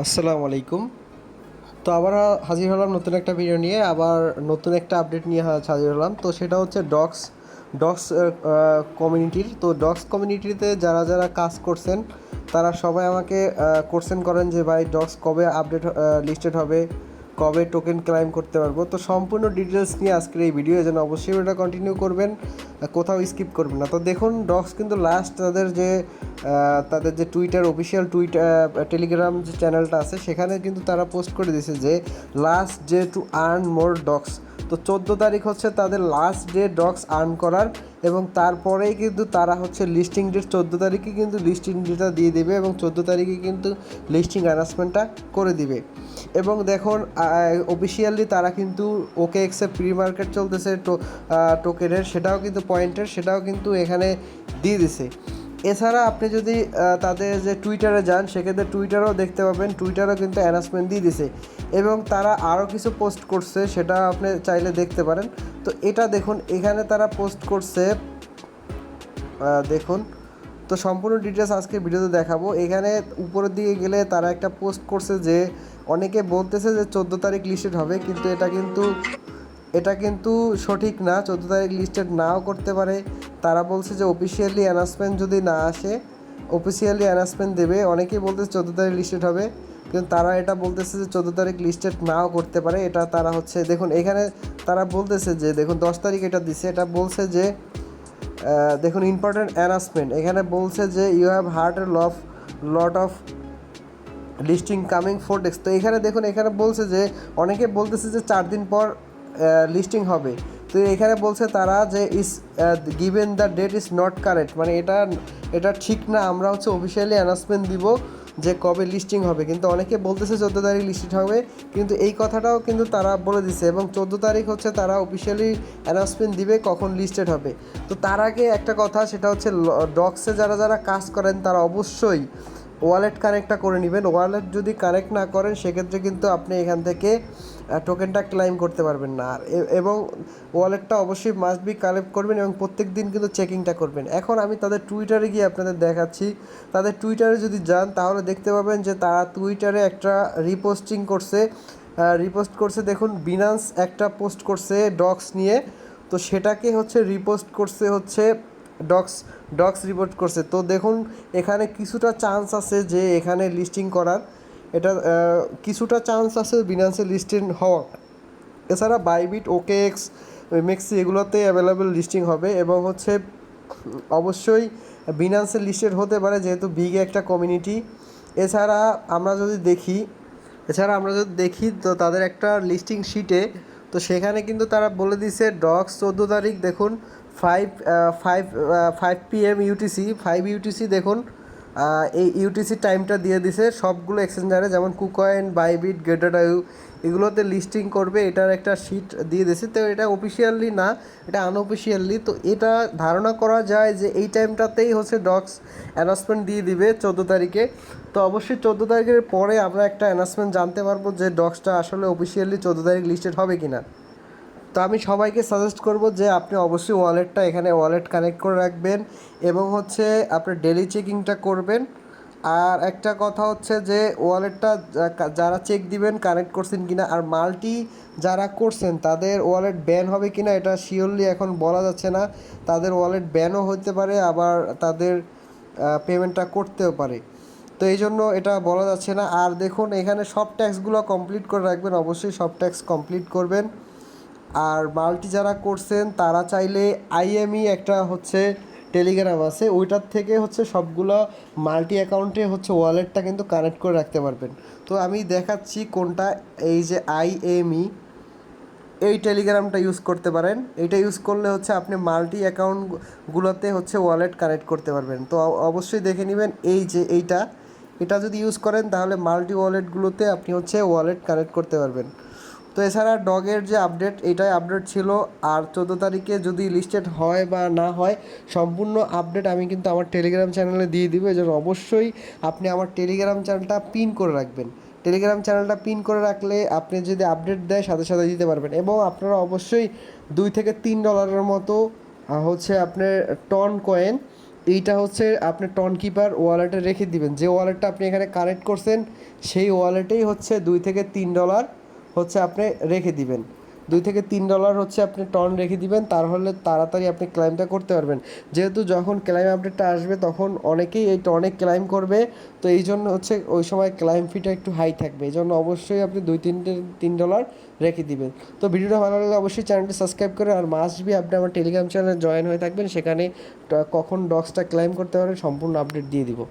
আসসালামু আলাইকুম। তো আবার হাজির হলাম নতুন একটা ভিডিও নিয়ে, আবার নতুন একটা আপডেট নিয়ে হাজির হলাম। তো সেটা হচ্ছে ডগস ডগস কমিউনিটির। তো ডগস কমিউনিটিতে যারা যারা কাজ করছেন তারা সবাই আমাকে কোশ্চেন করেন যে ভাই ডগস কবে আপডেট লিস্টেড হবে, কবে টোকেন ক্লাইম করতে পারবো। তো সম্পূর্ণ ডিটেলস নিয়ে আজকের এই ভিডিও, এই জন্য অবশ্যই ওটা কন্টিনিউ করবেন, কোথাও স্কিপ করবেন না। তো দেখুন, ডগস কিন্তু লাস্ট তাদের যে টুইটার অফিসিয়াল টেলিগ্রাম যে চ্যানেলটা আছে সেখানে কিন্তু তারা পোস্ট করে দিয়েছে যে last day to earn more dogs. তো 14 তারিখ হচ্ছে তাদের লাস্ট ডে ডগস আর্ন করার, এবং তারপরেই কিন্তু তারা হচ্ছে লিস্টিং ডেট 14 তারিখে কিন্তু লিস্টিং ডেটটা দিয়ে দেবে, এবং 14 তারিখে কিন্তু লিস্টিং অ্যানাউন্সমেন্টটা করে দিবে। এবং দেখুন, অফিসিয়ালি তারা কিন্তু ওকে এক্সে প্রি মার্কেট চলতেছে টোকেনের, সেটাও কিন্তু পয়েন্টের, সেটাও কিন্তু এখানে দিয়ে দিছে। এছাড়া আপনি যদি তাদের যে টুইটারে যান, সেক্ষেত্রে টুইটারও দেখতে পাবেন, টুইটারও কিন্তু অ্যানাউন্সমেন্ট দিয়ে দিছে, এবং তারা আরও কিছু পোস্ট করছে, সেটা আপনি চাইলে দেখতে পারেন। তো এটা দেখুন, এখানে তারা পোস্ট করছে, দেখুন। তো সম্পূর্ণ ডিটেলস আজকে ভিডিওতে দেখাবো। এখানে উপরের দিকে গেলে তারা একটা পোস্ট করছে যে অনেকে বলতেছে যে 14 তারিখ লিস্টেড হবে, কিন্তু এটা কিন্তু সঠিক না। 14 তারিখ লিস্টেড নাও করতে পারে। তারা বলছে যে অফিসিয়ালি অ্যানাউন্সমেন্ট যদি না আসে, অফিসিয়ালি অ্যানাউন্সমেন্ট দেবে। অনেকেই বলতেছে 14 তারিখ লিস্টেড হবে, কিন্তু তারা এটা বলতেছে যে 14 তারিখ লিস্টেড নাও করতে পারে। এটা তারা হচ্ছে, দেখুন এখানে তারা বলতেছে যে, দেখুন 10 তারিখ এটা দিছে, এটা বলছে যে দেখুন ইম্পর্টেন্ট অ্যানাউন্সমেন্ট, এখানে বলছে যে you have heard a lot of listing coming 4 days। তো এখানে দেখুন, এখানে বলছে যে অনেকে বলতেছে যে 4 দিন পর লিস্টিং হবে। তো এখানে বলছে তারা যে is given the date is not correct, মানে এটা ঠিক না। আমরা হচ্ছে অফিসিয়ালি অ্যানাউন্সমেন্ট দিব যে কবে লিস্টিং হবে, কিন্তু অনেকে বলতেছে 14 তারিখ লিস্টেড হবে, কিন্তু এই কথাটাও কিন্তু তারা বলে দিছে। এবং 14 তারিখ হচ্ছে তারা অফিসিয়ালি অ্যানাউন্সমেন্ট দিবে কখন লিস্টেড হবে। তো তার আগে একটা কথা, সেটা হচ্ছে ডক্সে যারা যারা কাজ করেন তারা অবশ্যই ওয়ালেট কানেক্টটা করে নেবেন। ওয়ালেট যদি কানেক্ট না করেন, সেক্ষেত্রে কিন্তু আপনি এখান থেকে টোকেনটা ক্লাইম করতে পারবেন না। আর এবং ওয়ালেটটা অবশ্যই মাস্ট বি কালেক্ট করবেন, এবং প্রত্যেক দিন কিন্তু চেকিংটা করবেন। এখন আমি তাদের টুইটারে গিয়ে আপনাদের দেখাচ্ছি। তাদের টুইটারে যদি যান, তাহলে দেখতে পাবেন যে তারা টুইটারে একটা রিপোস্ট করছে। দেখুন, বিনান্স একটা পোস্ট করছে ডক্স নিয়ে, তো সেটাকে হচ্ছে রিপোস্ট করছে হচ্ছে ডক্স ডক্স রিপোর্ট করছে। তো দেখুন, এখানে কিছুটা চান্স আছে যে এখানে লিস্টিং করার, এটা কিছুটা চান্স আছে বিনান্সে লিস্টিং হওয়ার। এছাড়া বাইবিট, ওকে এক্স, মেক্সি এগুলোতে অ্যাভেলেবেল লিস্টিং হবে, এবং হচ্ছে অবশ্যই বিনান্সে লিস্টেড হতে পারে, যেহেতু বিগ একটা কমিউনিটি। এছাড়া আমরা যদি দেখি তো তাদের একটা লিস্টিং শিটে, তো সেখানে কিন্তু তারা বলে দিছে ডক্স 14 তারিখ, দেখুন 5 PM ইউটিসি, 5 UTC, দেখুন এই ইউটিসি টাইমটা দিয়ে দিছে সবগুলো এক্সচেঞ্জারে, যেমন কুকয়েন, বাইবিট, গেটারডাইউ এগুলোতে লিস্টিং করবে, এটার একটা শিট দিয়ে দিছে। তো এটা অফিসিয়ালি না, এটা আনঅফিসিয়ালি। তো এটা ধারণা করা যায় যে এই টাইমটাতেই হচ্ছে ডক্স অ্যানাউন্সমেন্ট দিয়ে দিবে 14 তারিখে। তো অবশ্যই 14 তারিখের পরে আমরা একটা অ্যানাউন্সমেন্ট জানতে পারবো যে ডক্সটা আসলে অফিসিয়ালি 14 তারিখ লিস্টেড হবে কি না। তো আমি সবাইকে সাজেস্ট করব যে আপনি অবশ্যই ওয়ালেটটা, এখানে ওয়ালেট কানেক্ট করে রাখবেন, এবং হচ্ছে আপনি ডেলি চেকিংটা করবেন। আর একটা কথা হচ্ছে যে ওয়ালেটটা যারা চেক দিবেন কানেক্ট করছেন কিনা, আর মাল্টি যারা করছেন তাদের ওয়ালেট ব্যান হবে কিনা এটা শিওরলি এখন বলা যাচ্ছে না। তাদের ওয়ালেট ব্যানও হতে পারে, আবার তাদের পেমেন্টটা করতেও পারে। তো এই জন্য এটা বলা যাচ্ছে না। আর দেখুন, এখানে সব ট্যাক্সগুলো কমপ্লিট করে রাখবেন, অবশ্যই সব ট্যাক্স কমপ্লিট করবেন। আর মাল্টি যারা করছেন তারা চাইলে আইএমই একটা হচ্ছে টেলিগ্রাম আছে, ওইটার থেকে হচ্ছে সবগুলো মাল্টি অ্যাকাউন্টে হচ্ছে ওয়ালেটটা কিন্তু কানেক্ট করে রাখতে পারবেন। তো আমি দেখাচ্ছি কোনটা, এই যে আইএমই, এই টেলিগ্রামটা ইউজ করতে পারেন। এটা ইউজ করলে হচ্ছে আপনি মাল্টি অ্যাকাউন্টগুলোতে হচ্ছে ওয়ালেট কানেক্ট করতে পারবেন। তো অবশ্যই দেখে নেবেন, এই যে এটা যদি ইউজ করেন তাহলে মাল্টি ওয়ালেটগুলোতে আপনি হচ্ছে ওয়ালেট কানেক্ট করতে পারবেন। তো এছাড়া ডগের যে আপডেট, এটাই আপডেট ছিল। আর 14 তারিখে যদি লিস্টেড হয় বা না হয়, সম্পূর্ণ আপডেট আমি কিন্তু আমার টেলিগ্রাম চ্যানেলে দিয়ে দিব। এই জন্য অবশ্যই আপনি আমার টেলিগ্রাম চ্যানেলটা পিন করে রাখবেন। টেলিগ্রাম চ্যানেলটা পিন করে রাখলে আপনি যদি আপডেট দেয় সাথে সাথে দিতে পারবেন। এবং আপনারা অবশ্যই $2 থেকে $3 মতো হচ্ছে আপনার টন কয়েন এইটা হচ্ছে আপনি টন কিপার ওয়ালেটে রেখে দিবেন, যে ওয়ালেটটা আপনি এখানে কানেক্ট করছেন সেই ওয়ালেটেই হচ্ছে $2 থেকে $3 হচ্ছে আপনি রেখে দিবেন। $2 থেকে $3 হচ্ছে আপনি টন রেখে দিবেন, তাহলে তাড়াতাড়ি আপনি ক্লাইমটা করতে পারবেন। যেহেতু যখন ক্লাইম আপডেটটা আসবে তখন অনেকেই এই টনে ক্লাইম করবে, তো এই জন্য হচ্ছে ওই সময় ক্লাইম ফিটা একটু হাই থাকবে, এই জন্য অবশ্যই আপনি $2-3 রেখে দিবেন। তো ভিডিওটা ভালো লাগলে অবশ্যই চ্যানেলটি সাবস্ক্রাইব করে, আর মাস্ট বি আপনি আমার টেলিগ্রাম চ্যানেলে জয়েন হয়ে থাকবেন, সেখানে কখন ডক্সটা ক্লাইম করতে পারবেন সম্পূর্ণ আপডেট দিয়ে দিব।